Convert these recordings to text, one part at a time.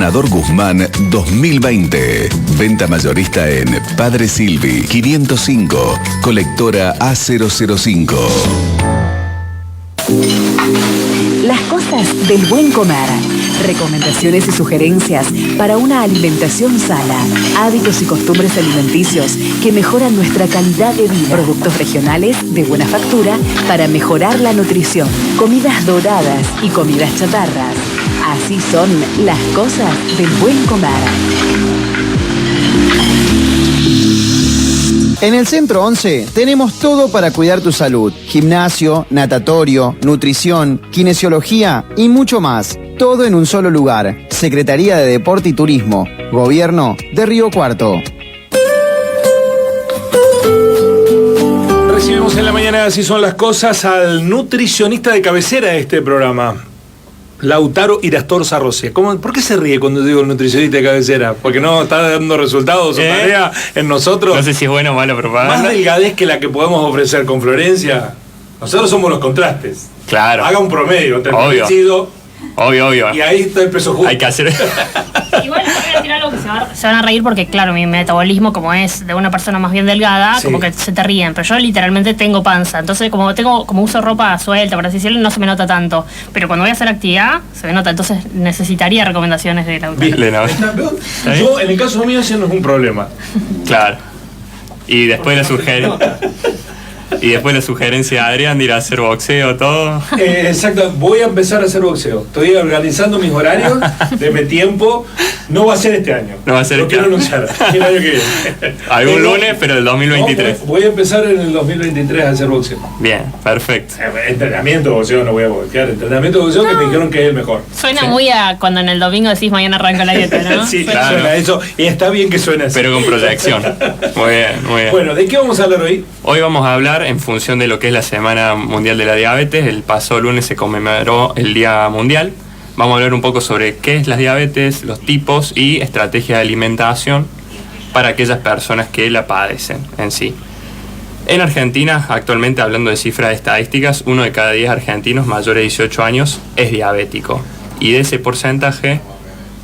Gobernador Guzmán 2020. Venta mayorista en Padre Silvi 505, colectora A005. Las cosas del buen comer. Recomendaciones y sugerencias para una alimentación sana. Hábitos y costumbres alimenticios que mejoran nuestra calidad de vida. Productos regionales de buena factura para mejorar la nutrición. Comidas doradas y comidas chatarras. Así son las cosas del buen comer. En el Centro 11 tenemos todo para cuidar tu salud. Gimnasio, natatorio, nutrición, kinesiología y mucho más. Todo en un solo lugar. Secretaría de Deporte y Turismo. Gobierno de Río Cuarto. Recibimos en la mañana, así son las cosas, al nutricionista de cabecera de este programa, Lautaro Irastorza Rossi. ¿Por qué se ríe cuando digo el nutricionista de cabecera? ¿Porque no está dando resultados o tarea en nosotros? No sé si es bueno o malo propaganda. Más delgadez que la que podemos ofrecer con Florencia. Nosotros somos los contrastes. Claro. Haga un promedio entre obvio. parecido. Obvio. Y ahí está el peso justo. Hay que hacer. Igual les voy a decir algo que se van a reír porque, claro, mi metabolismo, como es de una persona más bien delgada, sí, como que se te ríen. Pero yo literalmente tengo panza. Entonces, como uso ropa suelta, por así decirlo, no se me nota tanto. Pero cuando voy a hacer actividad, se me nota. Entonces, necesitaría recomendaciones de la Yo, en el caso mío, ese no es un problema. Claro. Y después la sugerencia de Adrián de ir a hacer boxeo, todo. Exacto, voy a empezar a hacer boxeo. Estoy organizando mis horarios, deme tiempo. No va a ser este año. No va a ser este año. Lo quiero anunciar. El año que viene. Algún lunes, pero del 2023. No, voy a empezar en el 2023 a hacer boxeo. Bien, perfecto. Entrenamiento de boxeo, no voy a boxear. Entrenamiento de boxeo que me dijeron que es el mejor. Suena muy a cuando en el domingo decís mañana arranca la dieta, ¿no? Sí, claro. Suena eso. Y está bien que suene así. Pero con proyección. Muy bien. Bueno, ¿de qué vamos a hablar hoy? Hoy vamos a hablar en función de lo que es la Semana Mundial de la Diabetes. El pasado lunes se conmemoró el Día Mundial. Vamos a hablar un poco sobre qué es la diabetes, los tipos y estrategias de alimentación para aquellas personas que la padecen en sí. En Argentina, actualmente, hablando de cifras estadísticas, 1 de cada 10 argentinos mayores de 18 años es diabético. Y de ese porcentaje,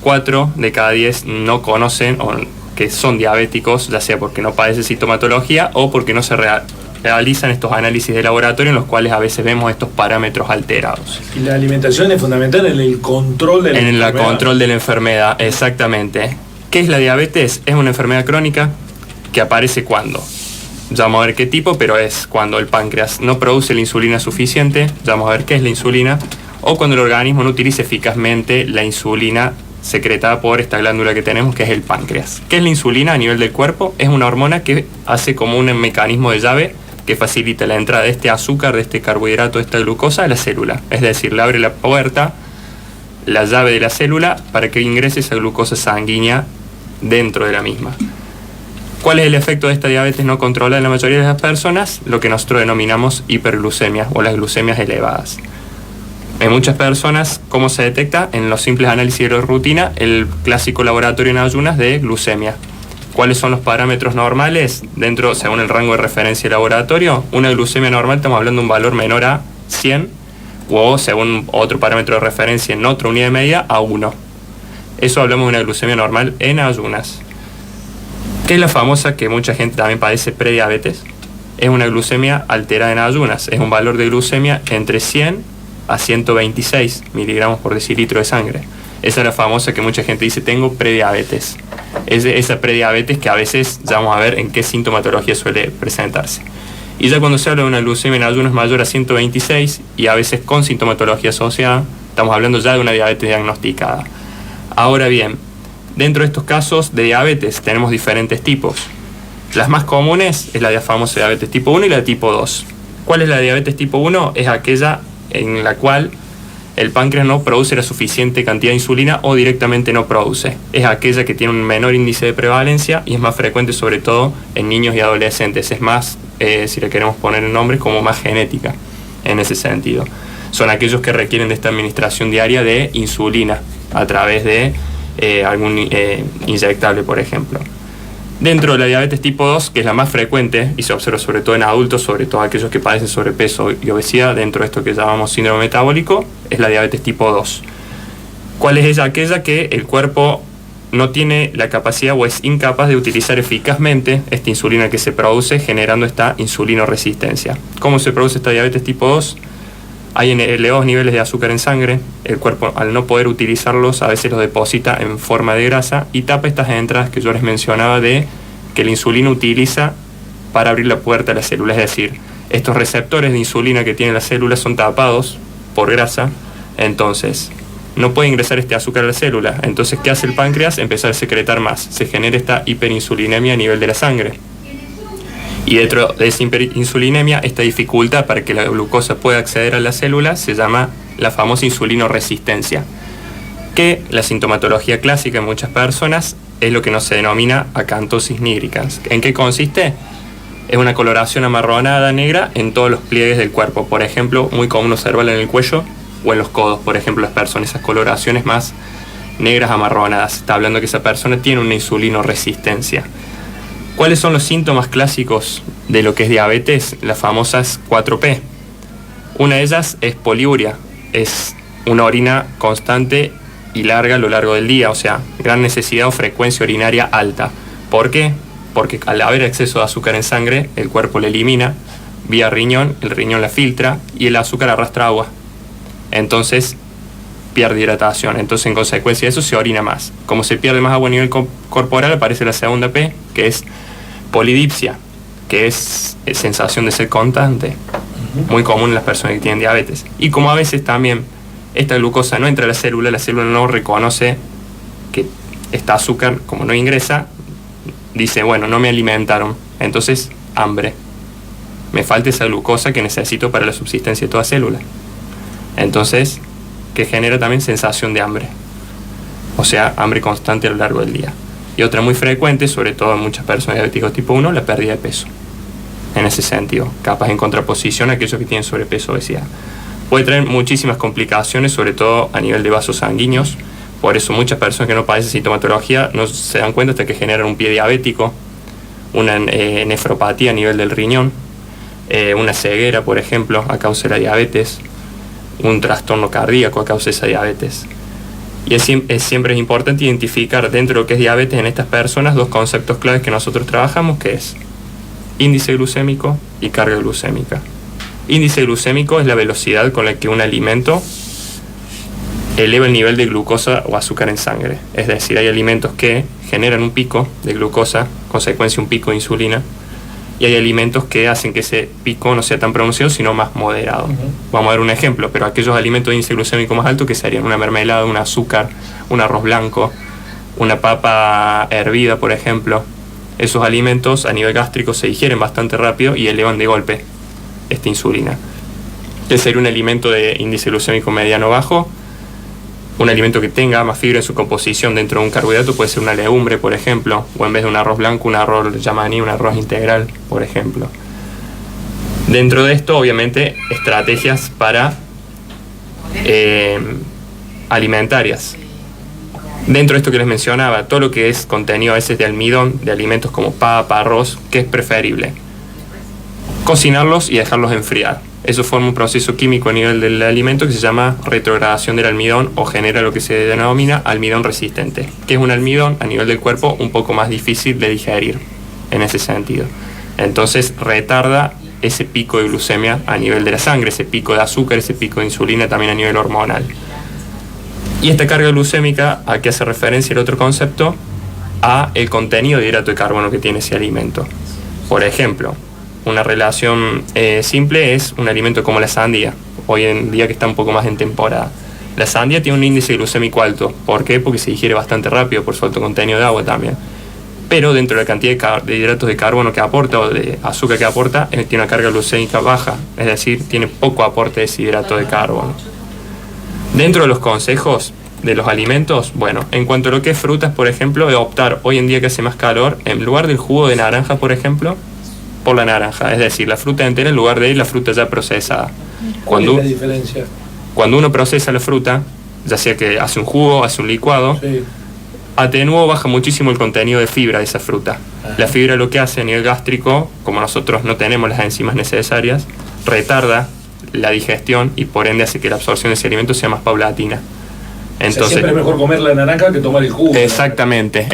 4 de cada 10 no conocen o que son diabéticos, ya sea porque no padecen sintomatología o porque no se realizan estos análisis de laboratorio en los cuales a veces vemos estos parámetros alterados. Y la alimentación es fundamental en el control de la enfermedad. En el control de la enfermedad, exactamente. ¿Qué es la diabetes? Es una enfermedad crónica que aparece cuando, ya vamos a ver qué tipo, pero es cuando el páncreas no produce la insulina suficiente, ya vamos a ver qué es la insulina, o cuando el organismo no utiliza eficazmente la insulina secretada por esta glándula que tenemos, que es el páncreas. ¿Qué es la insulina a nivel del cuerpo? Es una hormona que hace como un mecanismo de llave que facilita la entrada de este azúcar, de este carbohidrato, de esta glucosa a la célula. Es decir, le abre la puerta, la llave de la célula, para que ingrese esa glucosa sanguínea dentro de la misma. ¿Cuál es el efecto de esta diabetes no controlada en la mayoría de las personas? Lo que nosotros denominamos hiperglucemia o las glucemias elevadas. En muchas personas, ¿cómo se detecta? En los simples análisis de rutina, el clásico laboratorio en ayunas de glucemia. ¿Cuáles son los parámetros normales? Dentro, según el rango de referencia del laboratorio, una glucemia normal, estamos hablando de un valor menor a 100, o según otro parámetro de referencia en otra unidad de medida, a 1. Eso hablamos de una glucemia normal en ayunas. ¿Qué es la famosa que mucha gente también padece prediabetes? Es una glucemia alterada en ayunas. Es un valor de glucemia entre 100 a 126 miligramos por decilitro de sangre. Esa es la famosa que mucha gente dice, tengo prediabetes. Es esa prediabetes que a veces ya vamos a ver en qué sintomatología suele presentarse. Y ya cuando se habla de una glucemia en ayunas mayor a 126 y a veces con sintomatología asociada, estamos hablando ya de una diabetes diagnosticada. Ahora bien, dentro de estos casos de diabetes tenemos diferentes tipos. Las más comunes es la famosa diabetes tipo 1 y la tipo 2. ¿Cuál es la diabetes tipo 1? Es aquella en la cual el páncreas no produce la suficiente cantidad de insulina o directamente no produce. Es aquella que tiene un menor índice de prevalencia y es más frecuente sobre todo en niños y adolescentes. Es más, si le queremos poner el nombre, como más genética en ese sentido. Son aquellos que requieren de esta administración diaria de insulina a través de algún inyectable, por ejemplo. Dentro de la diabetes tipo 2, que es la más frecuente y se observa sobre todo en adultos, sobre todo aquellos que padecen sobrepeso y obesidad, dentro de esto que llamamos síndrome metabólico, es la diabetes tipo 2. ¿Cuál es ella? Aquella que el cuerpo no tiene la capacidad o es incapaz de utilizar eficazmente esta insulina que se produce, generando esta insulinoresistencia. ¿Cómo se produce esta diabetes tipo 2? Hay elevados niveles de azúcar en sangre, el cuerpo al no poder utilizarlos a veces los deposita en forma de grasa y tapa estas entradas que yo les mencionaba de que la insulina utiliza para abrir la puerta a la célula. Es decir, estos receptores de insulina que tienen las células son tapados por grasa, entonces no puede ingresar este azúcar a la célula. Entonces, ¿qué hace el páncreas? Empezar a secretar más. Se genera esta hiperinsulinemia a nivel de la sangre. Y dentro de esa hiperinsulinemia, esta dificultad para que la glucosa pueda acceder a la célula se llama la famosa insulinoresistencia, que la sintomatología clásica en muchas personas es lo que nos se denomina acantosis nígricans. ¿En qué consiste? Es una coloración amarronada negra en todos los pliegues del cuerpo. Por ejemplo, muy común observarla en el cuello o en los codos, por ejemplo, las personas, esas coloraciones más negras amarronadas. Está hablando que esa persona tiene una insulinoresistencia. ¿Cuáles son los síntomas clásicos de lo que es diabetes? Las famosas 4P. Una de ellas es poliuria, es una orina constante y larga a lo largo del día, o sea, gran necesidad o frecuencia urinaria alta. ¿Por qué? Porque al haber exceso de azúcar en sangre, el cuerpo la elimina vía riñón, el riñón la filtra y el azúcar arrastra agua. Entonces pierde hidratación, entonces en consecuencia de eso se orina más. Como se pierde más agua a nivel corporal, aparece la segunda P, que es polidipsia, que es sensación de sed constante, muy común en las personas que tienen diabetes. Y como a veces también esta glucosa no entra a la célula no reconoce que esta azúcar, como no ingresa, dice, bueno, no me alimentaron, entonces hambre, me falta esa glucosa que necesito para la subsistencia de toda célula. Entonces, que genera también sensación de hambre, o sea, hambre constante a lo largo del día. Y otra muy frecuente, sobre todo en muchas personas diabéticos tipo 1, la pérdida de peso. En ese sentido, capaz en contraposición a aquellos que tienen sobrepeso o obesidad. Puede traer muchísimas complicaciones, sobre todo a nivel de vasos sanguíneos. Por eso muchas personas que no padecen sintomatología no se dan cuenta hasta que generan un pie diabético, una nefropatía a nivel del riñón, una ceguera, por ejemplo, a causa de la diabetes, un trastorno cardíaco a causa de esa diabetes. Y siempre es importante identificar dentro de lo que es diabetes en estas personas dos conceptos claves que nosotros trabajamos, que es índice glucémico y carga glucémica. Índice glucémico es la velocidad con la que un alimento eleva el nivel de glucosa o azúcar en sangre. Es decir, hay alimentos que generan un pico de glucosa, consecuencia un pico de insulina, y hay alimentos que hacen que ese pico no sea tan pronunciado, sino más moderado. Vamos a dar un ejemplo, pero aquellos alimentos de índice glucémico más alto, que serían una mermelada, un azúcar, un arroz blanco, una papa hervida, por ejemplo, esos alimentos a nivel gástrico se digieren bastante rápido y elevan de golpe esta insulina. Este sería un alimento de índice glucémico mediano bajo. Un alimento que tenga más fibra en su composición dentro de un carbohidrato puede ser una legumbre, por ejemplo, o en vez de un arroz blanco, un arroz yamaní, un arroz integral, por ejemplo. Dentro de esto, obviamente, estrategias para alimentarias. Dentro de esto que les mencionaba, todo lo que es contenido a veces de almidón, de alimentos como papa, arroz, ¿qué es preferible? Cocinarlos y dejarlos enfriar. Eso forma un proceso químico a nivel del alimento que se llama retrogradación del almidón o genera lo que se denomina almidón resistente, que es un almidón a nivel del cuerpo un poco más difícil de digerir en ese sentido. Entonces retarda ese pico de glucemia a nivel de la sangre, ese pico de azúcar, ese pico de insulina también a nivel hormonal. Y esta carga glucémica, ¿a qué hace referencia el otro concepto? A el contenido de hidrato de carbono que tiene ese alimento. Por ejemplo, una relación simple es un alimento como la sandía, hoy en día que está un poco más en temporada. La sandía tiene un índice glucémico alto. ¿Por qué? Porque se digiere bastante rápido por su alto contenido de agua también. Pero dentro de la cantidad de hidratos de carbono que aporta o de azúcar que aporta, tiene una carga glucémica baja, es decir, tiene poco aporte de ese hidrato de carbono. Dentro de los consejos de los alimentos, bueno, en cuanto a lo que es frutas, por ejemplo, de optar hoy en día que hace más calor, en lugar del jugo de naranja, por ejemplo, por la naranja, es decir, la fruta entera en lugar de la fruta ya procesada. ¿Cuál es la diferencia? Cuando uno procesa la fruta, ya sea que hace un jugo, hace un licuado, sí, atenúa o baja muchísimo el contenido de fibra de esa fruta. Ajá. La fibra lo que hace a nivel gástrico, como nosotros no tenemos las enzimas necesarias, retarda la digestión y por ende hace que la absorción de ese alimento sea más paulatina. Entonces, siempre es mejor comer la naranja que tomar el jugo. exactamente.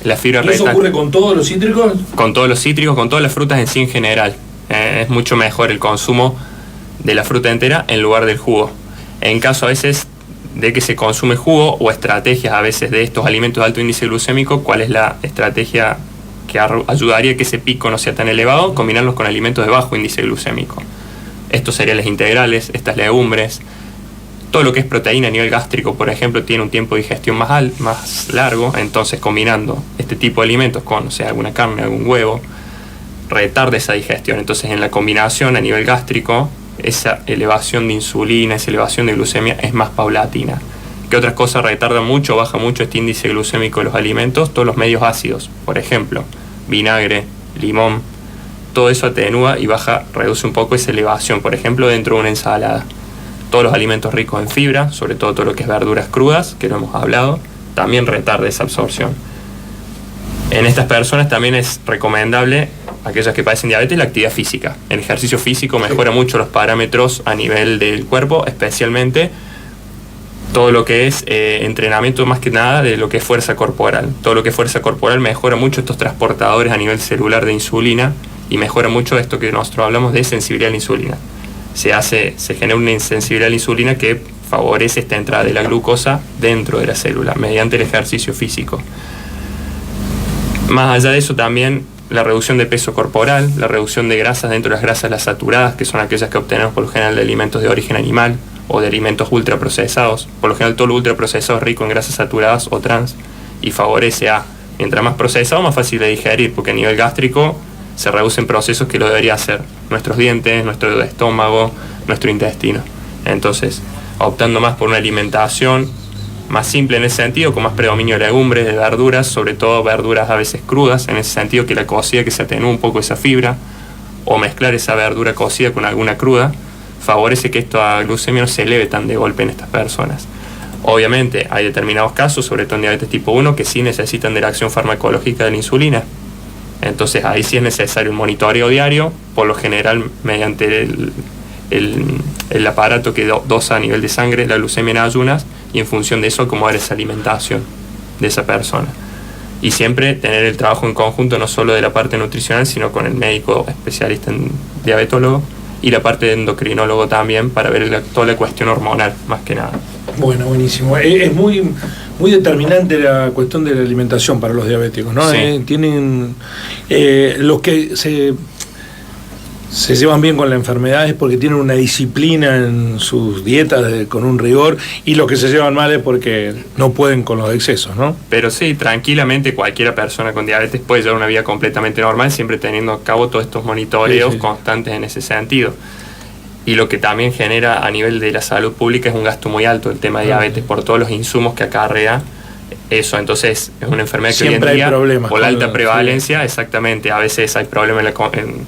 La fibra ¿Y eso retal. ocurre con todos los cítricos? Con todos los cítricos, con todas las frutas en sí en general. Es mucho mejor el consumo de la fruta entera en lugar del jugo. En caso a veces de que se consume jugo o estrategias a veces de estos alimentos de alto índice glucémico, ¿cuál es la estrategia que ayudaría a que ese pico no sea tan elevado? Combinarlos con alimentos de bajo índice glucémico. Estos cereales integrales, estas legumbres, todo lo que es proteína a nivel gástrico, por ejemplo, tiene un tiempo de digestión más largo, entonces combinando este tipo de alimentos con, o sea, alguna carne, algún huevo, retarda esa digestión. Entonces en la combinación a nivel gástrico, esa elevación de insulina, esa elevación de glucemia es más paulatina. ¿Qué otras cosas retardan mucho, baja mucho este índice glucémico de los alimentos? Todos los medios ácidos, por ejemplo, vinagre, limón, todo eso atenúa y reduce un poco esa elevación, por ejemplo, dentro de una ensalada. Todos los alimentos ricos en fibra, sobre todo lo que es verduras crudas, que lo hemos hablado, también retarda esa absorción. En estas personas también es recomendable, aquellas que padecen diabetes, la actividad física. El ejercicio físico mejora mucho los parámetros a nivel del cuerpo, especialmente todo lo que es entrenamiento, más que nada de lo que es fuerza corporal. Todo lo que es fuerza corporal mejora mucho estos transportadores a nivel celular de insulina y mejora mucho esto que nosotros hablamos de sensibilidad a la insulina. Se genera una insensibilidad a la insulina que favorece esta entrada de la glucosa dentro de la célula mediante el ejercicio físico. Más allá de eso también la reducción de peso corporal, la reducción de grasas dentro de las grasas las saturadas, que son aquellas que obtenemos por lo general de alimentos de origen animal o de alimentos ultraprocesados. Por lo general todo lo ultraprocesado es rico en grasas saturadas o trans y favorece mientras más procesado, más fácil de digerir, porque a nivel gástrico se reducen procesos que lo debería hacer nuestros dientes, nuestro estómago, nuestro intestino. Entonces, optando más por una alimentación más simple en ese sentido, con más predominio de legumbres, de verduras, sobre todo verduras a veces crudas, en ese sentido que la cocida, que se atenúe un poco esa fibra, o mezclar esa verdura cocida con alguna cruda, favorece que esta glucemia no se eleve tan de golpe en estas personas. Obviamente hay determinados casos, sobre todo en diabetes tipo 1, que sí necesitan de la acción farmacológica de la insulina. Entonces ahí sí es necesario un monitoreo diario, por lo general mediante el aparato que dosa a nivel de sangre la glucemia en ayunas, y en función de eso acomodar esa alimentación de esa persona. Y siempre tener el trabajo en conjunto, no solo de la parte nutricional, sino con el médico especialista en diabetólogo y la parte de endocrinólogo también, para ver toda la cuestión hormonal, más que nada. Bueno, buenísimo. Es muy determinante la cuestión de la alimentación para los diabéticos, ¿no? Sí. Tienen los que se llevan bien con la enfermedad es porque tienen una disciplina en sus dietas con un rigor, y los que se llevan mal es porque no pueden con los excesos, ¿no? Pero sí, tranquilamente cualquier persona con diabetes puede llevar una vida completamente normal, siempre teniendo a cabo todos estos monitoreos constantes en ese sentido. Y lo que también genera a nivel de la salud pública es un gasto muy alto el tema de diabetes, por todos los insumos que acarrea eso. Entonces es una enfermedad que siempre hoy en día, hay problemas por la alta prevalencia, exactamente, a veces hay problemas en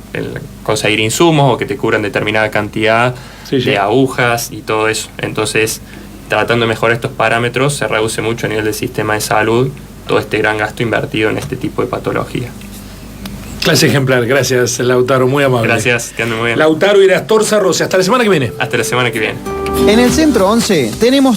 conseguir insumos o que te cubran determinada cantidad de agujas y todo eso. Entonces, tratando de mejorar estos parámetros, se reduce mucho a nivel del sistema de salud todo este gran gasto invertido en este tipo de patología. Clase ejemplar, gracias Lautaro, muy amable. Gracias, que anden muy bien. Lautaro Irastorza Rossi, hasta la semana que viene. Hasta la semana que viene. En el Centro 11 tenemos